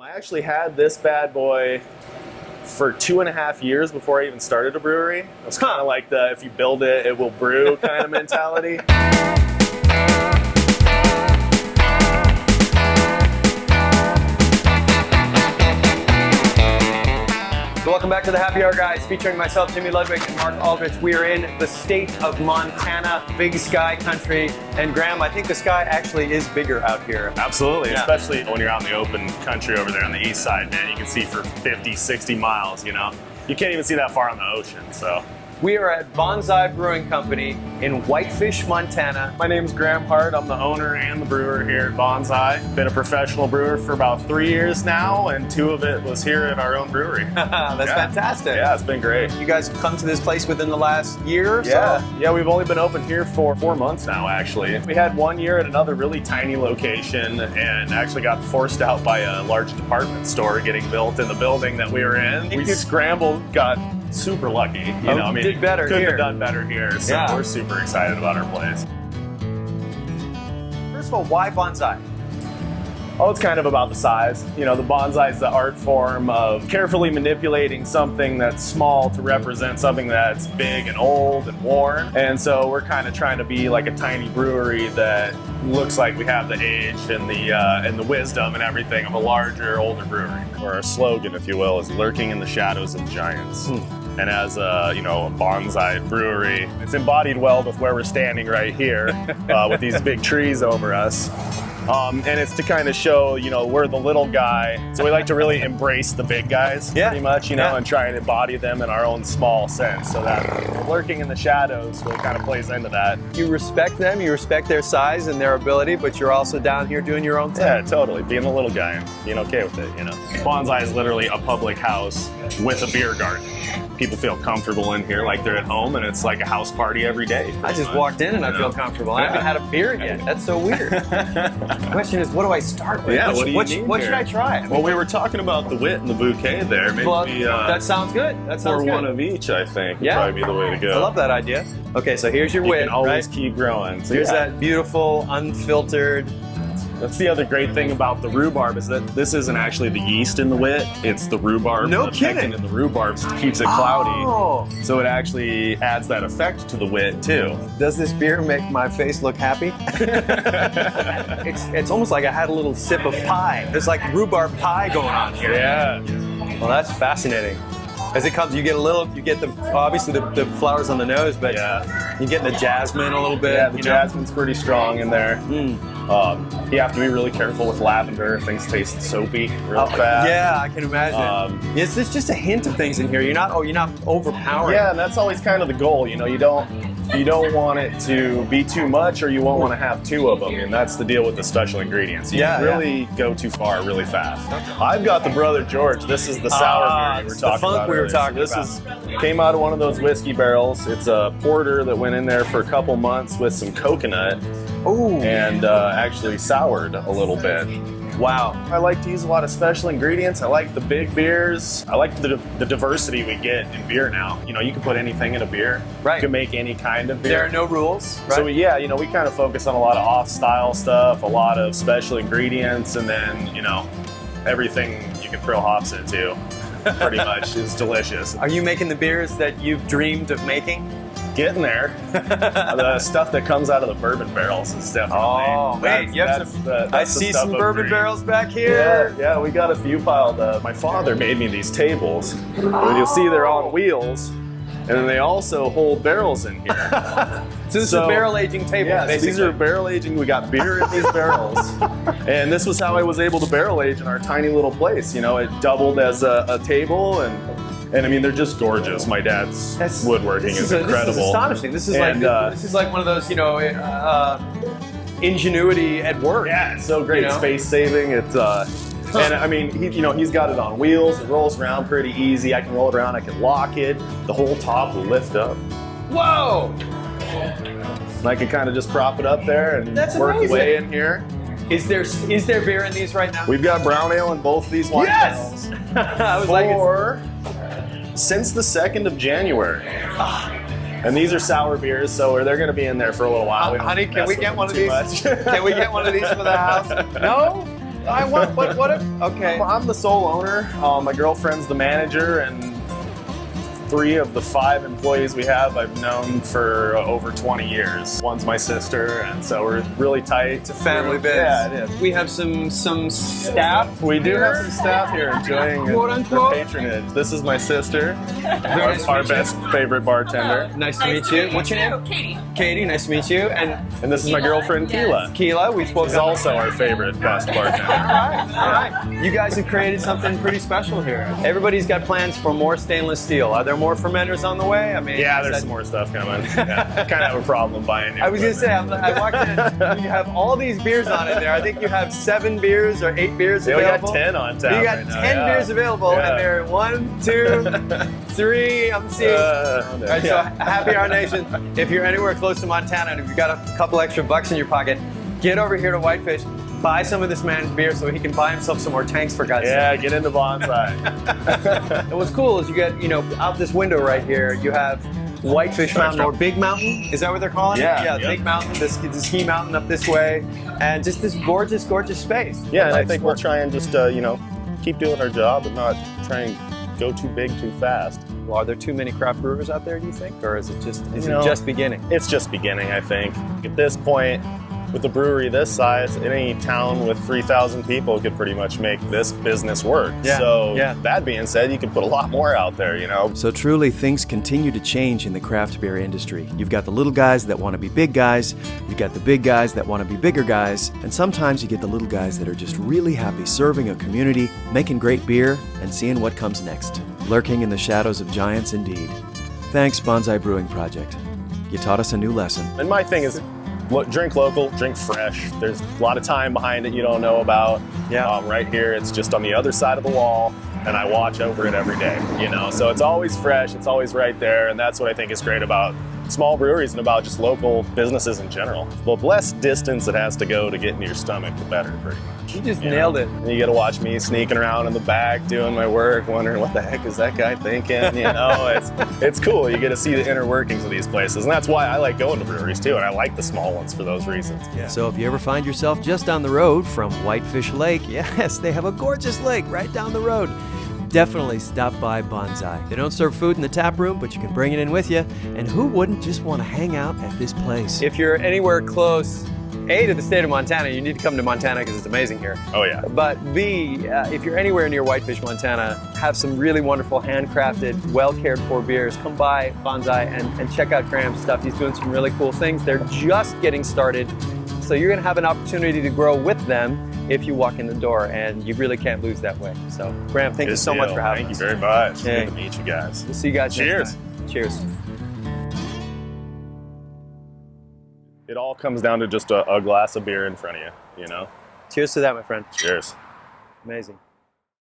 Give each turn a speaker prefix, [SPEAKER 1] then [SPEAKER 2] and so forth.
[SPEAKER 1] I actually had this bad boy for 2.5 years before I even started a brewery. It was kind of like the if you build it, it will brew kind of mentality.
[SPEAKER 2] Welcome back to the Happy Hour, guys, featuring myself, Jimmy Ludwig, and Mark Aldrich. We are in the state of Montana, big sky country. And Graham, I think the sky actually is bigger out here.
[SPEAKER 1] Absolutely, yeah. Especially when you're out in the open country over there on the east side, man. You can see for 50, 60 miles, you know. You can't even see that far on the ocean, so.
[SPEAKER 2] We are at Bonsai Brewing Company in Whitefish, Montana.
[SPEAKER 1] My name's Graham Hart. I'm the owner and the brewer here at Bonsai. Been a professional brewer for about 3 years now, and 2 of it was here at our own brewery.
[SPEAKER 2] That's fantastic.
[SPEAKER 1] Yeah, it's been great.
[SPEAKER 2] You guys have come to this place within the last year or so?
[SPEAKER 1] Yeah, we've only been open here for 4 months now, actually. We had 1 year at another really tiny location and actually got forced out by a large department store getting built in the building that we were in. We scrambled, got super lucky. You know, I mean,
[SPEAKER 2] did better
[SPEAKER 1] couldn't
[SPEAKER 2] here.
[SPEAKER 1] have done better here. So we're super excited about our place.
[SPEAKER 2] First of all, why bonsai?
[SPEAKER 1] Oh, it's kind of about the size. You know, the bonsai is the art form of carefully manipulating something that's small to represent something that's big and old and worn. And so we're kind of trying to be like a tiny brewery that looks like we have the age and the wisdom and everything of a larger, older brewery. Or our slogan, if you will, is lurking in the shadows of giants. And as a bonsai brewery, it's embodied well with where we're standing right here with these big trees over us. And it's to kind of show, we're the little guy. So we like to really embrace the big guys, pretty much, and try and embody them in our own small sense. So that lurking in the shadows really kind of plays into that.
[SPEAKER 2] You respect them, you respect their size and their ability, but you're also down here doing your own thing.
[SPEAKER 1] Yeah, totally. Being the little guy and being okay with it, Bonsai is literally a public house with a beer garden. People feel comfortable in here like they're at home, and it's like a house party every day.
[SPEAKER 2] I just walked in and I feel comfortable. I haven't had a beer yet. That's so weird. The question is, what do I start with?
[SPEAKER 1] Yeah,
[SPEAKER 2] what should I try?
[SPEAKER 1] Well, we were talking about the wit and the bouquet there. Maybe
[SPEAKER 2] that sounds good. That sounds good.
[SPEAKER 1] Or one of each, I think, would probably be the way to go.
[SPEAKER 2] I love that idea. Okay, so here's your wit.
[SPEAKER 1] You can always keep growing. So
[SPEAKER 2] here's that beautiful, unfiltered.
[SPEAKER 1] That's the other great thing about the rhubarb is that this isn't actually the yeast in the wit. It's the rhubarb.
[SPEAKER 2] No kidding.
[SPEAKER 1] And the rhubarb keeps it cloudy. So it actually adds that effect to the wit too.
[SPEAKER 2] Does this beer make my face look happy? It's almost like I had a little sip of pie. There's like rhubarb pie going on here.
[SPEAKER 1] Yeah.
[SPEAKER 2] Well, that's fascinating. As it comes, you get obviously the flowers on the nose, but you get the jasmine a little bit.
[SPEAKER 1] Yeah, the jasmine's pretty strong in there. You have to be really careful with lavender. Things taste soapy real fast.
[SPEAKER 2] Yeah, I can imagine. There's just a hint of things in here. You're not overpowering.
[SPEAKER 1] Yeah, and that's always kind of the goal. You don't want it to be too much, or you won't want to have 2 of them, and that's the deal with the special ingredients. You can really go too far really fast. I've got the Brother George. This is the sour beer we were talking about. This came out of one of those whiskey barrels. It's a porter that went in there for a couple months with some coconut, and actually soured a little bit.
[SPEAKER 2] Wow.
[SPEAKER 1] I like to use a lot of special ingredients. I like the big beers. I like the diversity we get in beer now. You can put anything in a beer.
[SPEAKER 2] Right.
[SPEAKER 1] You can make any kind of beer.
[SPEAKER 2] There are no rules. Right?
[SPEAKER 1] So we kind of focus on a lot of off-style stuff, a lot of special ingredients, and then, everything you can throw hops into pretty much is delicious.
[SPEAKER 2] Are you making the beers that you've dreamed of making?
[SPEAKER 1] Getting there. The stuff that comes out of the bourbon barrels is definitely.
[SPEAKER 2] I see some bourbon barrels back here.
[SPEAKER 1] Yeah, we got a few piled up. My father made me these tables. You'll see they're on wheels, and then they also hold barrels in here.
[SPEAKER 2] So this is a barrel aging table.
[SPEAKER 1] Yeah, so these are barrel aging. We got beer in these barrels, and this was how I was able to barrel age in our tiny little place. It doubled as a table, and I mean, they're just gorgeous. My dad's woodworking is incredible.
[SPEAKER 2] This is astonishing. This is like one of those, ingenuity at work.
[SPEAKER 1] Yeah, it's so great. Space saving. It's and I mean, he's got it on wheels. It rolls around pretty easy. I can roll it around. I can lock it. The whole top will lift up.
[SPEAKER 2] Whoa!
[SPEAKER 1] And I can kind of just prop it up there and work away in here.
[SPEAKER 2] Is there beer in these right now?
[SPEAKER 1] We've got brown ale in both of these wine barrels. Since the 2nd of January. And these are sour beers, so they're going to be in there for a little while.
[SPEAKER 2] Honey, can we get one of these? Can we get one of these for the house? No? I want, but what if, okay.
[SPEAKER 1] I'm the sole owner. My girlfriend's the manager, and 3 of the 5 employees we have I've known for over 20 years. One's my sister, and so we're really tight.
[SPEAKER 2] It's a family biz.
[SPEAKER 1] Yeah, it is.
[SPEAKER 2] We have some staff.
[SPEAKER 1] We do
[SPEAKER 2] here.
[SPEAKER 1] have some staff here enjoying
[SPEAKER 2] Quote,
[SPEAKER 1] their
[SPEAKER 2] unquote.
[SPEAKER 1] patronage. This is my sister,
[SPEAKER 2] nice to
[SPEAKER 1] our
[SPEAKER 2] meet you.
[SPEAKER 1] best favorite bartender.
[SPEAKER 2] Nice to meet you. What's your name?
[SPEAKER 3] Katie.
[SPEAKER 2] Katie, nice to meet you.
[SPEAKER 1] And this is my girlfriend,
[SPEAKER 3] Yes.
[SPEAKER 1] Keela.
[SPEAKER 2] Keela, we spoke
[SPEAKER 1] Is also our favorite best bartender.
[SPEAKER 2] All right. You guys have created something pretty special here. Everybody's got plans for more stainless steel. Are there more fermenters on the way? I mean,
[SPEAKER 1] Yeah,
[SPEAKER 2] is
[SPEAKER 1] there's
[SPEAKER 2] that-
[SPEAKER 1] some more stuff coming. Yeah, kind of have a problem buying new
[SPEAKER 2] I was gonna
[SPEAKER 1] equipment.
[SPEAKER 2] say, I walked in. You have all these beers on it there. I think you have 7 beers or 8 beers
[SPEAKER 1] Yeah, we
[SPEAKER 2] available.
[SPEAKER 1] got 10 on tap.
[SPEAKER 2] You got
[SPEAKER 1] right
[SPEAKER 2] 10
[SPEAKER 1] now, yeah.
[SPEAKER 2] beers available,
[SPEAKER 1] Yeah.
[SPEAKER 2] and they're 1, 2, 3. I'm seeing. All right, so Happy Hour Nation, if you're anywhere close to Montana and if you've got a couple extra bucks in your pocket, get over here to Whitefish, buy some of this man's beer so he can buy himself some more tanks for God's
[SPEAKER 1] Yeah,
[SPEAKER 2] sake.
[SPEAKER 1] get into bonsai.
[SPEAKER 2] And what's cool is you get, out this window right here, you have Whitefish Mountain or Big Mountain. Is that what they're calling
[SPEAKER 1] Yeah,
[SPEAKER 2] it? Yeah,
[SPEAKER 1] yeah.
[SPEAKER 2] Big Mountain, this ski mountain up this way, and just this gorgeous, gorgeous space.
[SPEAKER 4] Yeah, and I
[SPEAKER 2] Life's
[SPEAKER 4] think we'll
[SPEAKER 2] work.
[SPEAKER 4] try and just, keep doing our job and not try and go too big too fast.
[SPEAKER 2] Well, are there too many craft brewers out there, do you think? Or is it just beginning?
[SPEAKER 4] It's just beginning, I think. At this point, with a brewery this size, any town with 3,000 people could pretty much make this business work.
[SPEAKER 2] Yeah,
[SPEAKER 4] So
[SPEAKER 2] yeah.
[SPEAKER 4] that being said, you could put a lot more out there,
[SPEAKER 5] So truly, things continue to change in the craft beer industry. You've got the little guys that want to be big guys, you've got the big guys that want to be bigger guys, and sometimes you get the little guys that are just really happy serving a community, making great beer, and seeing what comes next. Lurking in the shadows of giants indeed. Thanks, Bonsai Brewing Project. You taught us a new lesson.
[SPEAKER 4] And my thing is, look, drink local, drink fresh. There's a lot of time behind it you don't know about.
[SPEAKER 2] Yeah.
[SPEAKER 4] Right here, it's just on the other side of the wall, and I watch over it every day, So it's always fresh, it's always right there, and that's what I think is great about small breweries and about just local businesses in general. The less distance it has to go to get into your stomach, the better, pretty much.
[SPEAKER 2] You just nailed it.
[SPEAKER 4] And you get to watch me sneaking around in the back doing my work, wondering what the heck is that guy thinking? It's cool. You get to see the inner workings of these places, and that's why I like going to breweries too, and I like the small ones for those reasons.
[SPEAKER 5] So if you ever find yourself just down the road from Whitefish Lake, yes, they have a gorgeous lake right down the road. Definitely stop by Bonsai. They don't serve food in the tap room, but you can bring it in with you. And who wouldn't just want to hang out at this place?
[SPEAKER 2] If you're anywhere close, A, to the state of Montana, you need to come to Montana because it's amazing here.
[SPEAKER 4] Oh yeah.
[SPEAKER 2] But B, if you're anywhere near Whitefish, Montana, have some really wonderful handcrafted, well cared for beers. Come by Bonsai and check out Graham's stuff. He's doing some really cool things. They're just getting started. So you're gonna have an opportunity to grow with them if you walk in the door, and you really can't lose that way. So Graham, thank you so much for having
[SPEAKER 4] Thank
[SPEAKER 2] us.
[SPEAKER 4] you very much.
[SPEAKER 2] Okay.
[SPEAKER 4] Good to meet you guys.
[SPEAKER 2] We'll see you guys
[SPEAKER 4] Cheers.
[SPEAKER 2] next time. Cheers.
[SPEAKER 4] It all comes down to just a glass of beer in front of you,
[SPEAKER 2] Cheers to that, my friend.
[SPEAKER 4] Cheers.
[SPEAKER 2] Amazing.